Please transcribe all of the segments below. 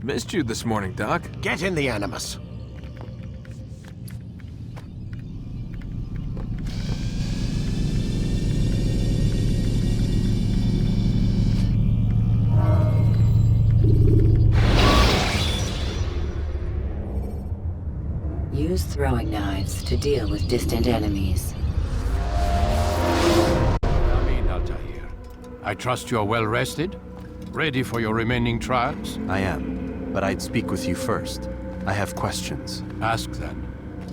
Missed you this morning, Doc. Get in the Animus. Use throwing knives to deal with distant enemies. Assassin Altaïr, I trust you're well rested? Ready for your remaining trials? I am, but I'd speak with you first. I have questions. Ask then.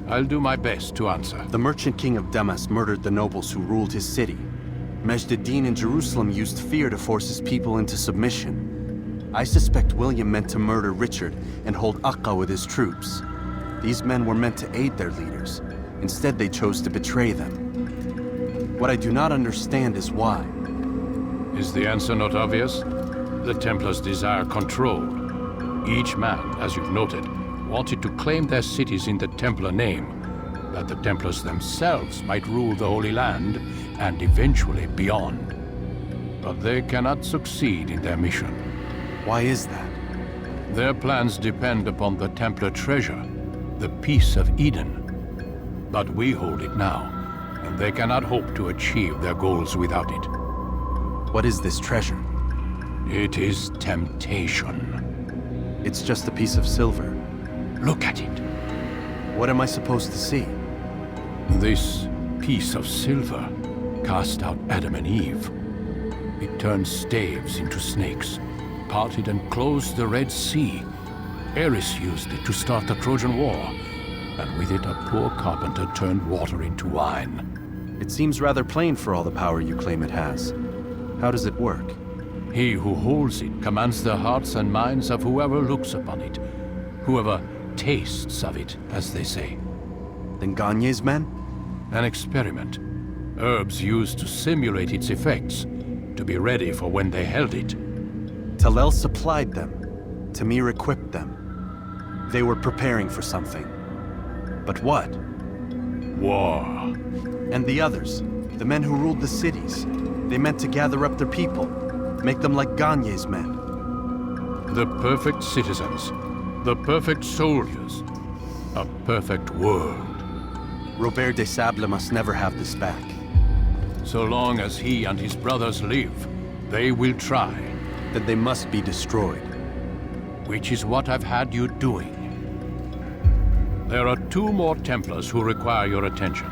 I'll do my best to answer. The merchant king of Damas murdered the nobles who ruled his city. Majd ad-Din in Jerusalem used fear to force his people into submission. I suspect William meant to murder Richard and hold Aqqa with his troops. These men were meant to aid their leaders. Instead, they chose to betray them. What I do not understand is why. Is the answer not obvious? The Templars desire control. Each man, as you've noted, wanted to claim their cities in the Templar name, that the Templars themselves might rule the Holy Land and eventually beyond. But they cannot succeed in their mission. Why is that? Their plans depend upon the Templar treasure, the Peace of Eden. But we hold it now, and they cannot hope to achieve their goals without it. What is this treasure? It is temptation. It's just a piece of silver. Look at it. What am I supposed to see? This piece of silver cast out Adam and Eve. It turned staves into snakes, parted and closed the Red Sea. Ares used it to start the Trojan War, and with it a poor carpenter turned water into wine. It seems rather plain for all the power you claim it has. How does it work? He who holds it commands the hearts and minds of whoever looks upon it, whoever tastes of it, as they say. Then Gagne's men? An experiment. Herbs used to simulate its effects, to be ready for when they held it. Talel supplied them. Tamir equipped them. They were preparing for something. But what? War. And the others, the men who ruled the cities, they meant to gather up their people, make them like Gagne's men. The perfect citizens, the perfect soldiers, a perfect world. Robert des Sables must never have this back. So long as he and his brothers live, they will try. Then they must be destroyed. Which is what I've had you doing. There are two more Templars who require your attention.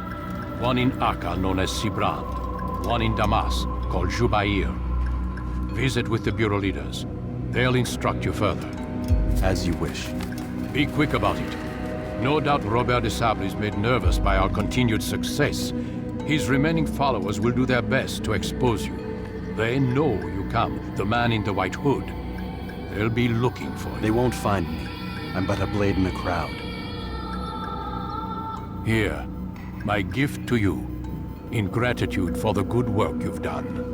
One in Aqqa, known as Sibrand. One in Damas, called Jubair. Visit with the Bureau leaders. They'll instruct you further. As you wish. Be quick about it. No doubt Robert des Sables is made nervous by our continued success. His remaining followers will do their best to expose you. They know you come, the man in the white hood. They'll be looking for you. They won't find me. I'm but a blade in the crowd. Here, my gift to you, in gratitude for the good work you've done.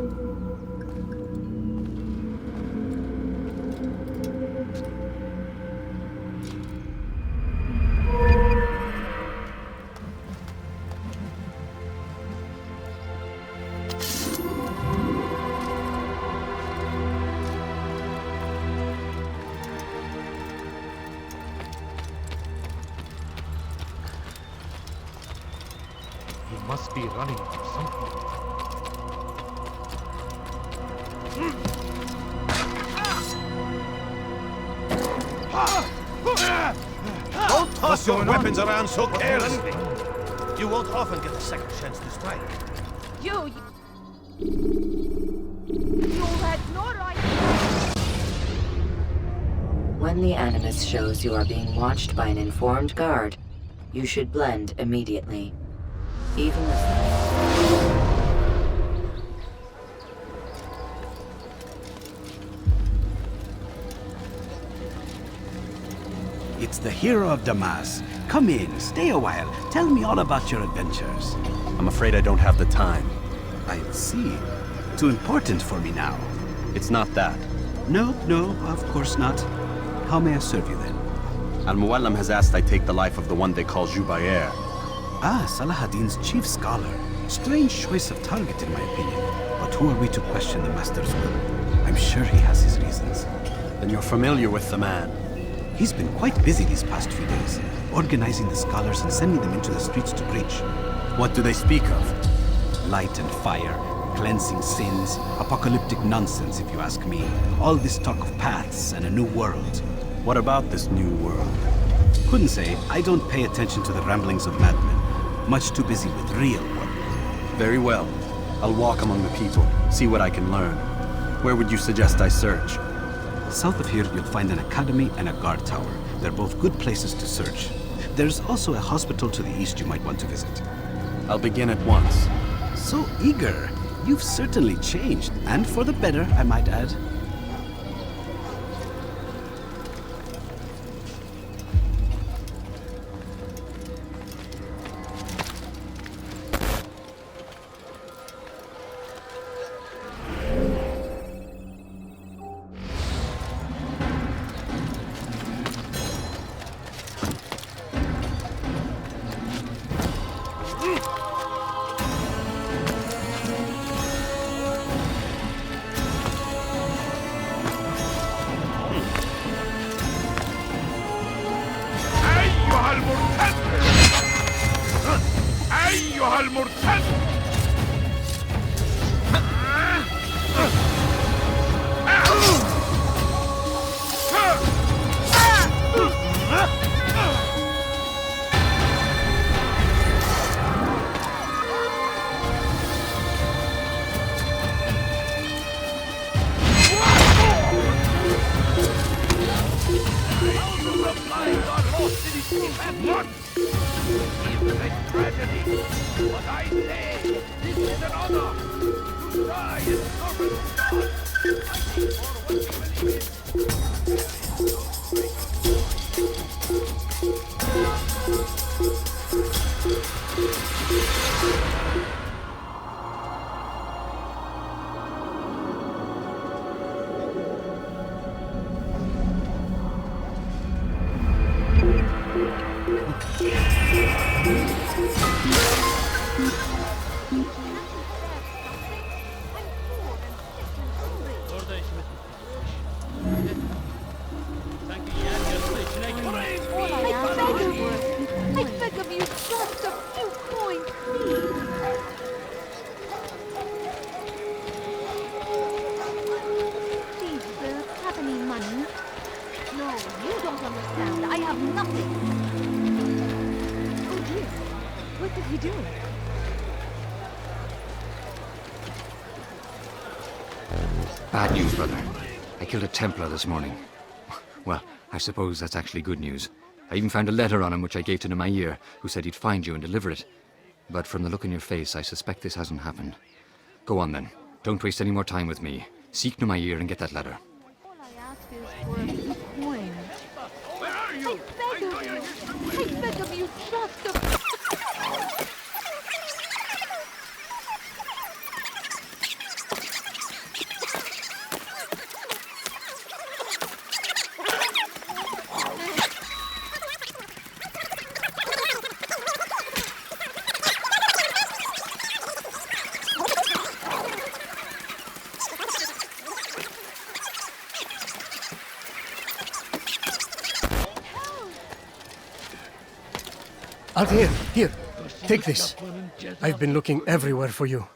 He must be running from something. Don't toss your weapons around so carelessly. You won't often get a second chance to strike. You had no right. When the Animus shows you are being watched by an informed guard, you should blend immediately. Even the... It's the hero of Damas. Come in, stay a while. Tell me all about your adventures. I'm afraid I don't have the time. I see. Too important for me now. It's not that. No, of course not. How may I serve you then? Al-Muallim has asked I take the life of the one they call Jubair. Ah, Salah ad-Din's chief scholar. Strange choice of target in my opinion. But who are we to question the Master's will? I'm sure he has his reasons. Then you're familiar with the man. He's been quite busy these past few days, organizing the scholars and sending them into the streets to preach. What do they speak of? Light and fire, cleansing sins, apocalyptic nonsense if you ask me. All this talk of paths and a new world. What about this new world? Couldn't say. I don't pay attention to the ramblings of madmen. Much too busy with real work. Very well. I'll walk among the people, see what I can learn. Where would you suggest I search? South of here, you'll find an academy and a guard tower. They're both good places to search. There's also a hospital to the east you might want to visit. I'll begin at once. So eager. You've certainly changed, and for the better, I might add. Bad news, brother. I killed a Templar this morning. Well, I suppose that's actually good news. I even found a letter on him which I gave to Jubair, who said he'd find you and deliver it. But from the look in your face, I suspect this hasn't happened. Go on then. Don't waste any more time with me. Seek Jubair and get that letter. All I ask is for a coin. Where are you? I beg of you, just a... Altaïr, here, take this. I've been looking everywhere for you.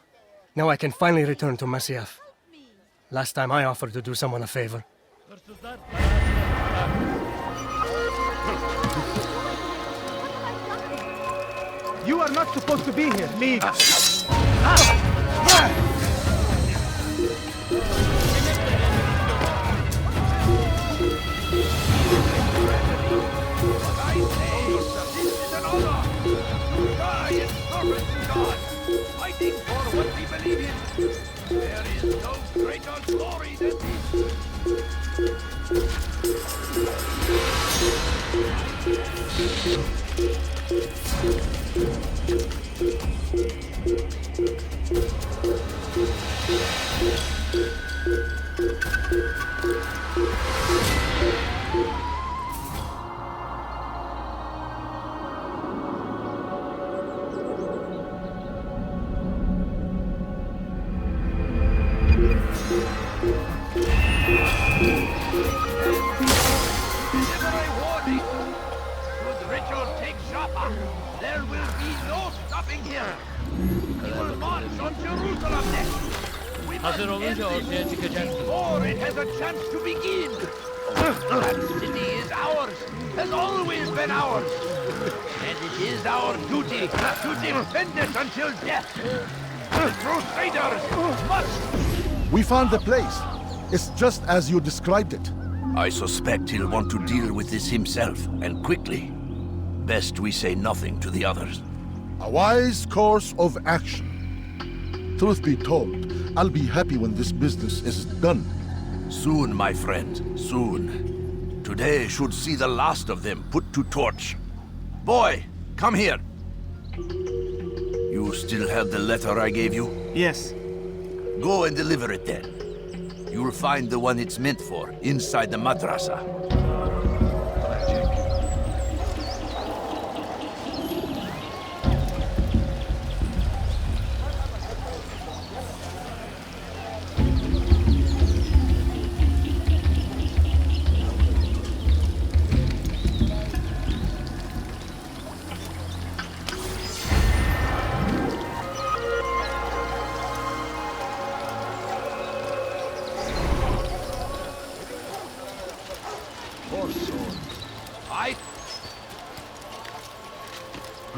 Now I can finally return to Masyaf. Last time I offered to do someone a favor. You are not supposed to be here. Leave. Fighting for what we believe in. There is no greater glory than Hazır olunca ortaya çıkacak. Or it has a chance to begin. That city is ours, has always been ours. And it is our duty to defend it until death. The Crusaders must... We found the place. It's just as you described it. I suspect he'll want to deal with this himself, and quickly. Best we say nothing to the others. A wise course of action. Truth be told, I'll be happy when this business is done. Soon, my friend, soon. Today should see the last of them put to torch. Boy, come here. You still have the letter I gave you? Yes. Go and deliver it then. You'll find the one it's meant for inside the madrasa.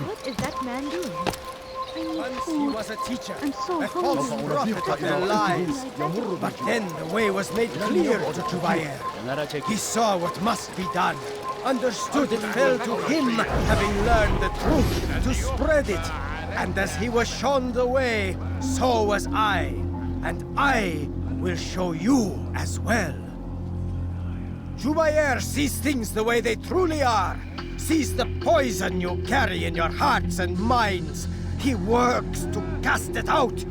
What is that man doing? Once he was a teacher, I'm so a false hungry. prophet of their lies. But then the way was made clear to Jubair. He saw what must be done. Understood it fell to him, having learned the truth, to spread it. And as he was shown the way, so was I. And I will show you as well. Jubair sees things the way they truly are. Sees the poison you carry in your hearts and minds. He works to cast it out.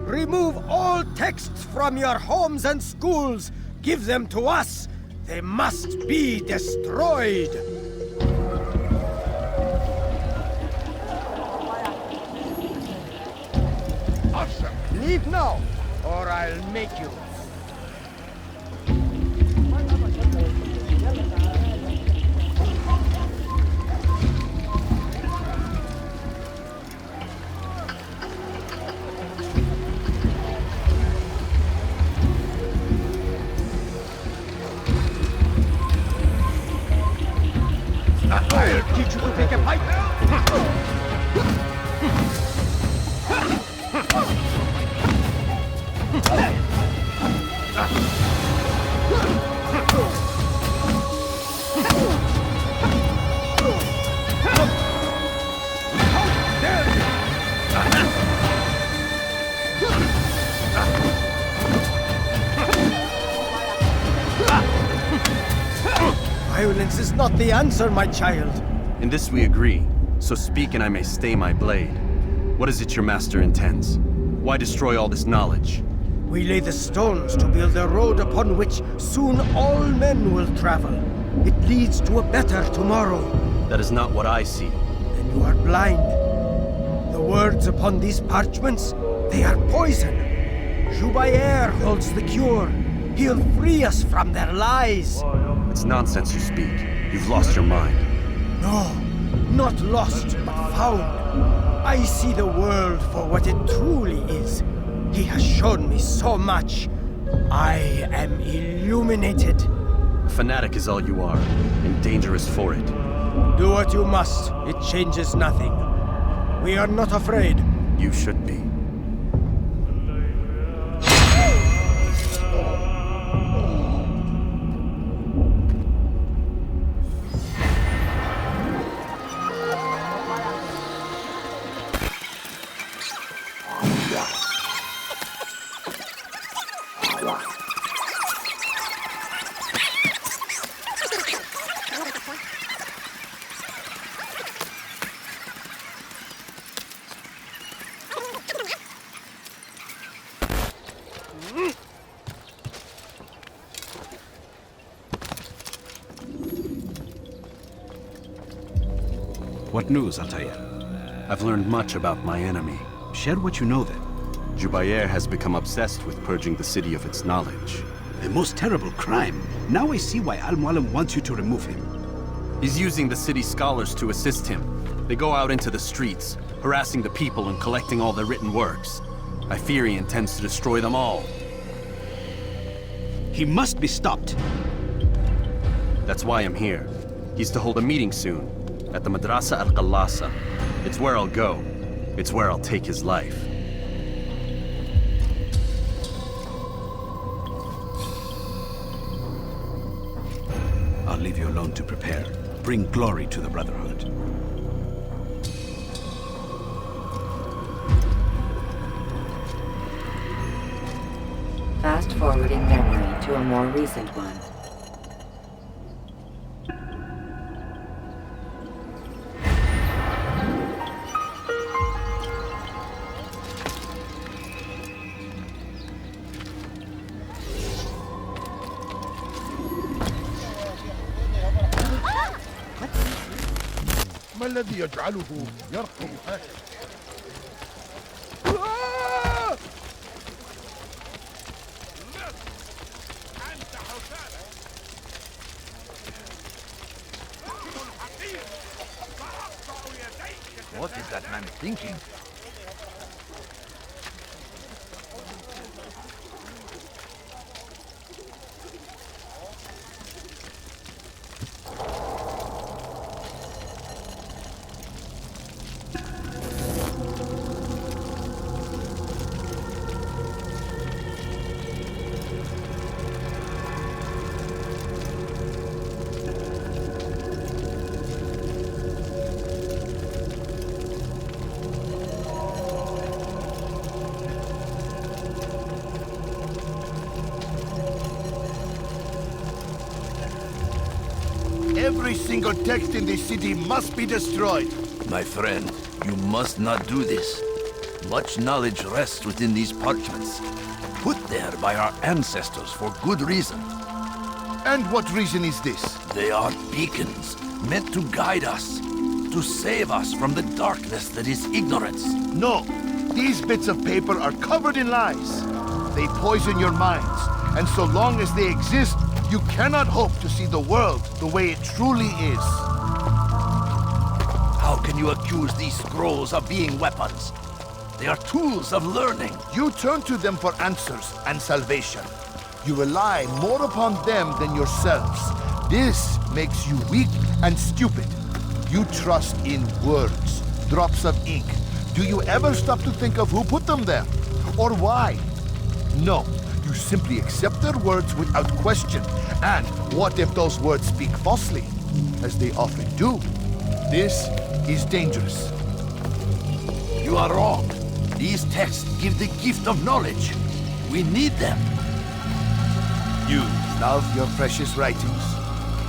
Remove all texts from your homes and schools. Give them to us. They must be destroyed. Awesome. Leave now, or I'll make you. I'll teach you to take a pipe. Violence is not the answer, my child. In this we agree, so speak and I may stay my blade. What is it your master intends? Why destroy all this knowledge? We lay the stones to build a road upon which soon all men will travel. It leads to a better tomorrow. That is not what I see. Then you are blind. The words upon these parchments, they are poison. Jubair holds the cure. He'll free us from their lies. It's nonsense you speak. You've lost your mind. No, not lost, but found. I see the world for what it truly is. He has shown me so much. I am illuminated. A fanatic is all you are, and dangerous for it. Do what you must. It changes nothing. We are not afraid. You should be. What news, Altaïr? I've learned much about my enemy. Share what you know then. Jubair has become obsessed with purging the city of its knowledge. A most terrible crime. Now I see why Al-Mualim wants you to remove him. He's using the city scholars to assist him. They go out into the streets, harassing the people and collecting all their written works. I fear he intends to destroy them all. He must be stopped. That's why I'm here. He's to hold a meeting soon, at the Madrasa al-Qallasa. It's where I'll go. It's where I'll take his life. I'll leave you alone to prepare. Bring glory to the Brotherhood. Fast-forwarding memory to a more recent one. ما الذي يجعله يرقب هكذا؟ What is that man thinking? Every single text in this city must be destroyed. My friend, you must not do this. Much knowledge rests within these parchments, put there by our ancestors for good reason. And what reason is this? They are beacons, meant to guide us, to save us from the darkness that is ignorance. No, these bits of paper are covered in lies. They poison your minds, and so long as they exist, you cannot hope to see the world the way it truly is. How can you accuse these scrolls of being weapons? They are tools of learning. You turn to them for answers and salvation. You rely more upon them than yourselves. This makes you weak and stupid. You trust in words, drops of ink. Do you ever stop to think of who put them there? Or why? No. You simply accept their words without question. And what if those words speak falsely? As they often do. This is dangerous. You are wrong. These texts give the gift of knowledge. We need them. You love your precious writings?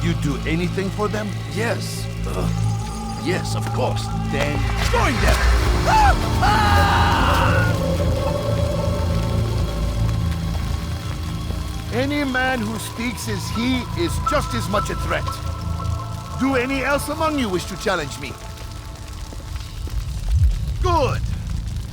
You'd do anything for them? Yes. Yes, of course. Then join them! Any man who speaks as he is just as much a threat. Do any else among you wish to challenge me? Good!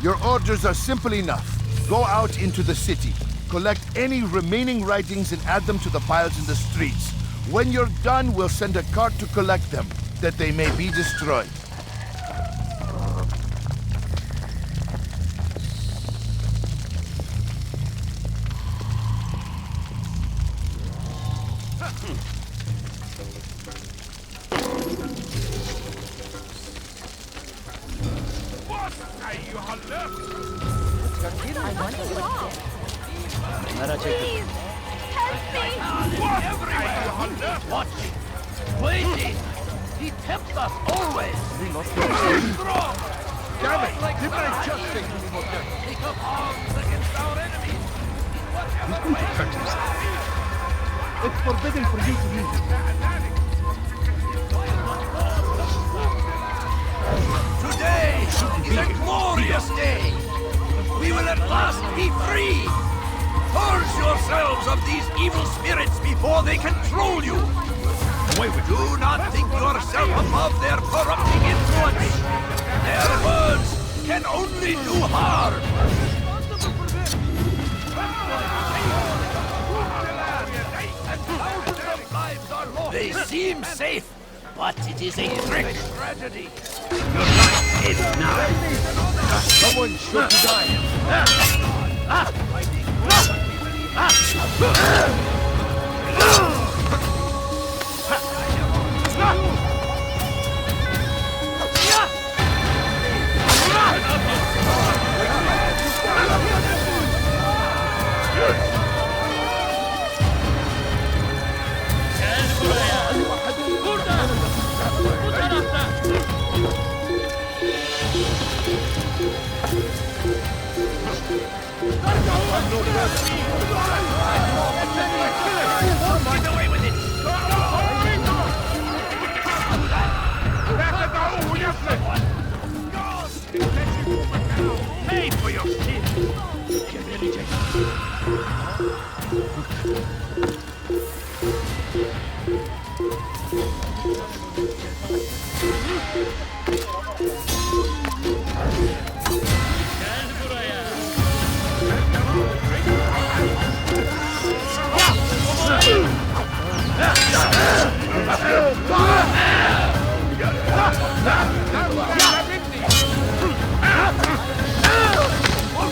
Your orders are simple enough. Go out into the city, collect any remaining writings and add them to the piles in the streets. When you're done, we'll send a cart to collect them, that they may be destroyed. Please, help me! Watch! Waiting! He tempts us always! Strong! Damn it! Didn't I just say to be more careful? Take up arms against our enemies! He's going to hurt himself. It's forbidden for you to leave. Today is a glorious day! We will at last be free! Purge yourselves of these evil spirits before they control you! Do not think yourself above their corrupting influence! Their words can only do harm! They seem safe, but it is a trick! Tragedy! Your life ends now! Someone should die! Get away with it! Pay for your sin!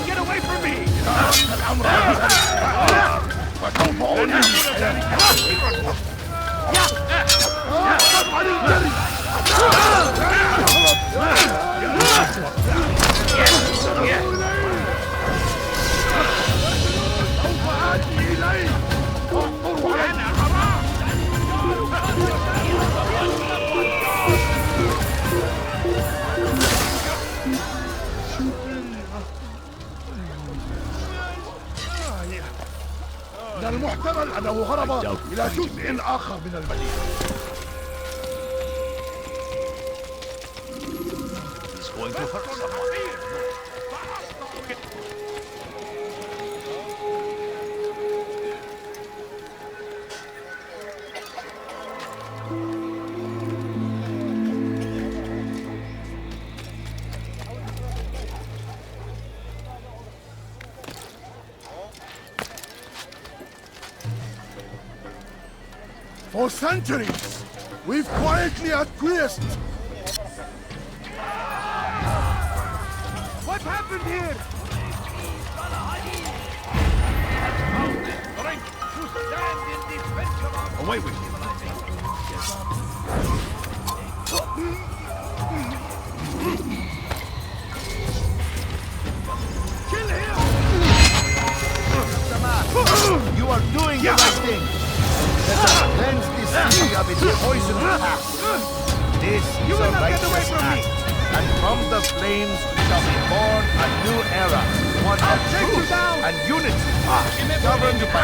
Get away from me! من المحتمل أنه هرب إلى جزء آخر من المدينة. He's going to hurt someone. For centuries, we've quietly acquiesced. What happened here? Away with you. Kill him! You are doing the right thing. Let us cleanse this city of its poison past. This is a righteous act, and from the flames shall be born a new era, one of truth and unity, governed by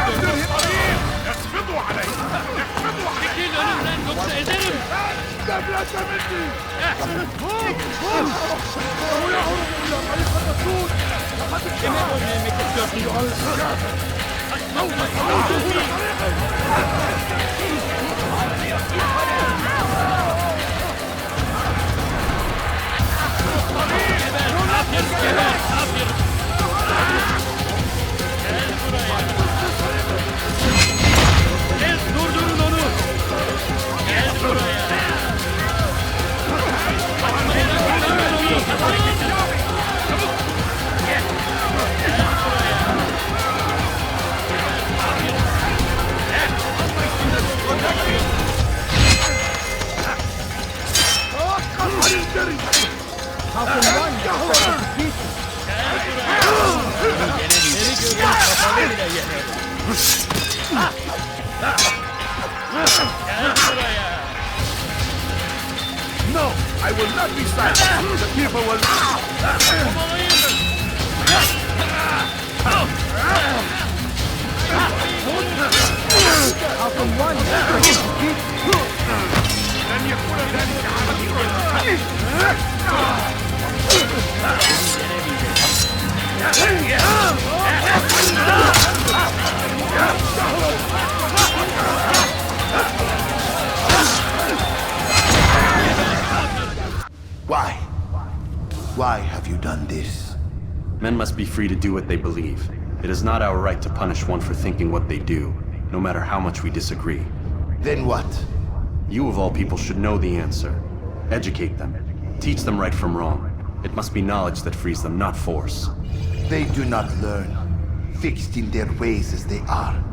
No, I will not be silent. The people will... How can one Why? Why have you done this? Men must be free to do what they believe. It is not our right to punish one for thinking what they do, no matter how much we disagree. Then what? You of all people should know the answer. Educate them. Teach them right from wrong. It must be knowledge that frees them, not force. They do not learn, fixed in their ways as they are.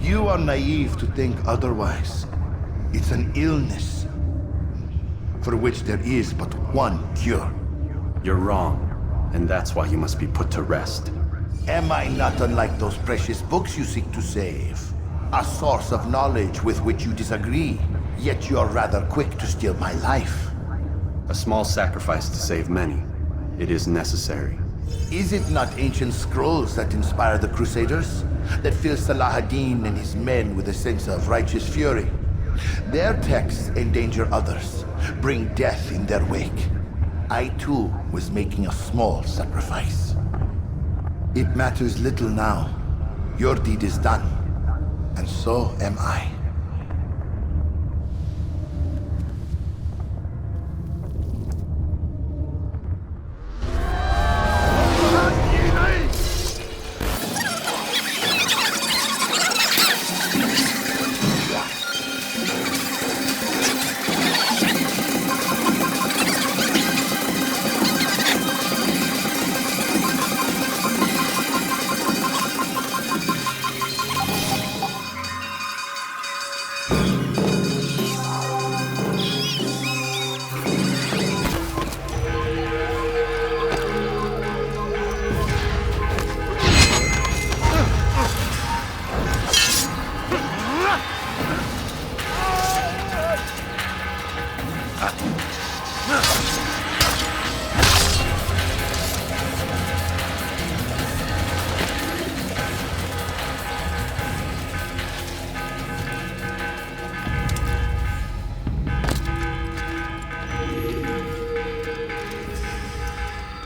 You are naive to think otherwise. It's an illness for which there is but one cure. You're wrong, and that's why you must be put to rest. Am I not unlike those precious books you seek to save? A source of knowledge with which you disagree, yet you are rather quick to steal my life. A small sacrifice to save many. It is necessary. Is it not ancient scrolls that inspire the Crusaders? That fill Salah ad-Din and his men with a sense of righteous fury? Their texts endanger others, bring death in their wake. I too was making a small sacrifice. It matters little now. Your deed is done, and so am I.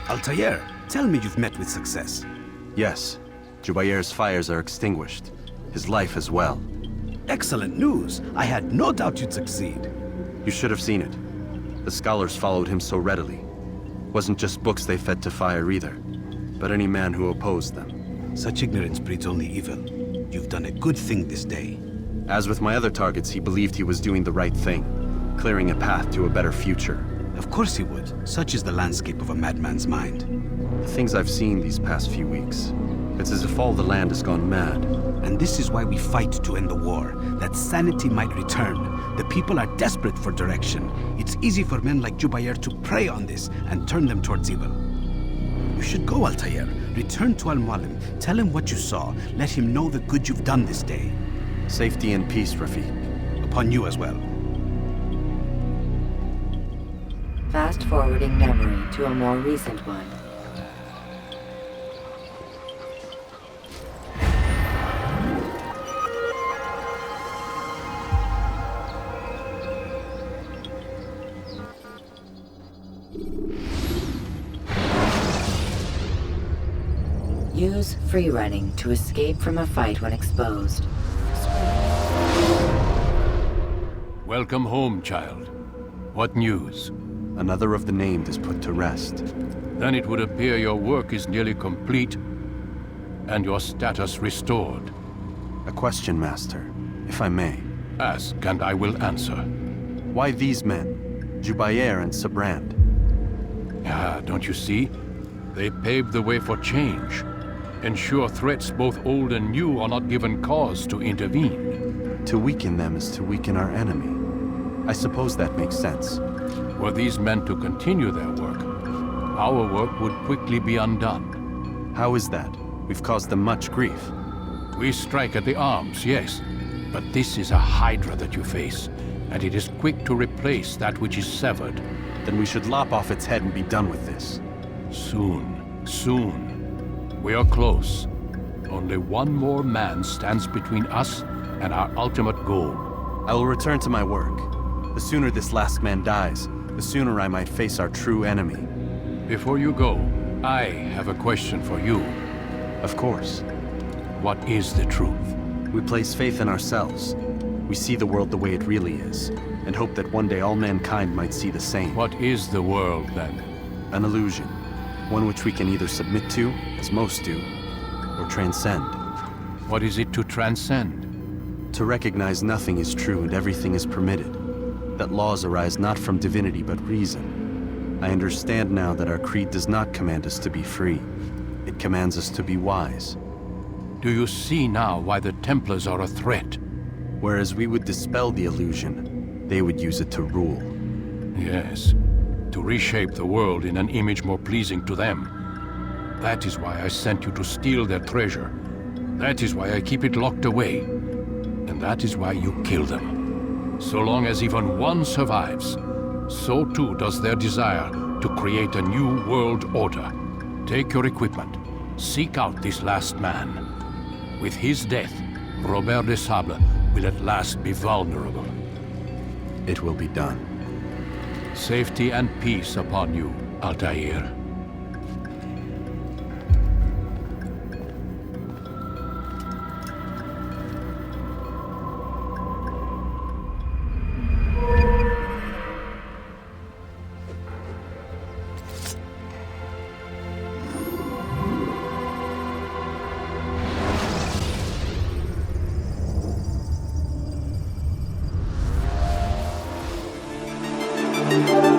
Altaïr, tell me you've met with success. Yes. Jubair's fires are extinguished. His life as well. Excellent news. I had no doubt you'd succeed. You should have seen it. The scholars followed him so readily. Wasn't just books they fed to fire either, but any man who opposed them. Such ignorance breeds only evil. You've done a good thing this day. As with my other targets, he believed he was doing the right thing, clearing a path to a better future. Of course he would. Such is the landscape of a madman's mind. The things I've seen these past few weeks, it's as if all the land has gone mad. And this is why we fight to end the war, that sanity might return. The people are desperate for direction. It's easy for men like Jubair to prey on this and turn them towards evil. You should go, Altaïr. Return to Al-Mualim. Tell him what you saw. Let him know the good you've done this day. Safety and peace, Rafiq. Upon you as well. Fast-forwarding memory to a more recent one. Use free running to escape from a fight when exposed. Welcome home, child. What news? Another of the named is put to rest. Then it would appear your work is nearly complete and your status restored. A question, Master, if I may. Ask, and I will answer. Why these men, Jubair and Sabrand? Ah, don't you see? They paved the way for change. Ensure threats both old and new are not given cause to intervene. To weaken them is to weaken our enemy. I suppose that makes sense. Were these men to continue their work, our work would quickly be undone. How is that? We've caused them much grief. We strike at the arms, yes, but this is a hydra that you face, and it is quick to replace that which is severed. Then we should lop off its head and be done with this. Soon, soon. We are close. Only one more man stands between us and our ultimate goal. I will return to my work. The sooner this last man dies, the sooner I might face our true enemy. Before you go, I have a question for you. Of course. What is the truth? We place faith in ourselves. We see the world the way it really is, and hope that one day all mankind might see the same. What is the world, then? An illusion. One which we can either submit to, as most do, or transcend. What is it to transcend? To recognize nothing is true and everything is permitted. That laws arise not from divinity but reason. I understand now that our creed does not command us to be free. It commands us to be wise. Do you see now why the Templars are a threat? Whereas we would dispel the illusion, they would use it to rule. Yes, to reshape the world in an image more pleasing to them. That is why I sent you to steal their treasure. That is why I keep it locked away. And that is why you kill them. So long as even one survives, so too does their desire to create a new world order. Take your equipment. Seek out this last man. With his death, Robert de Sable will at last be vulnerable. It will be done. Safety and peace upon you, Altaïr. Thank you.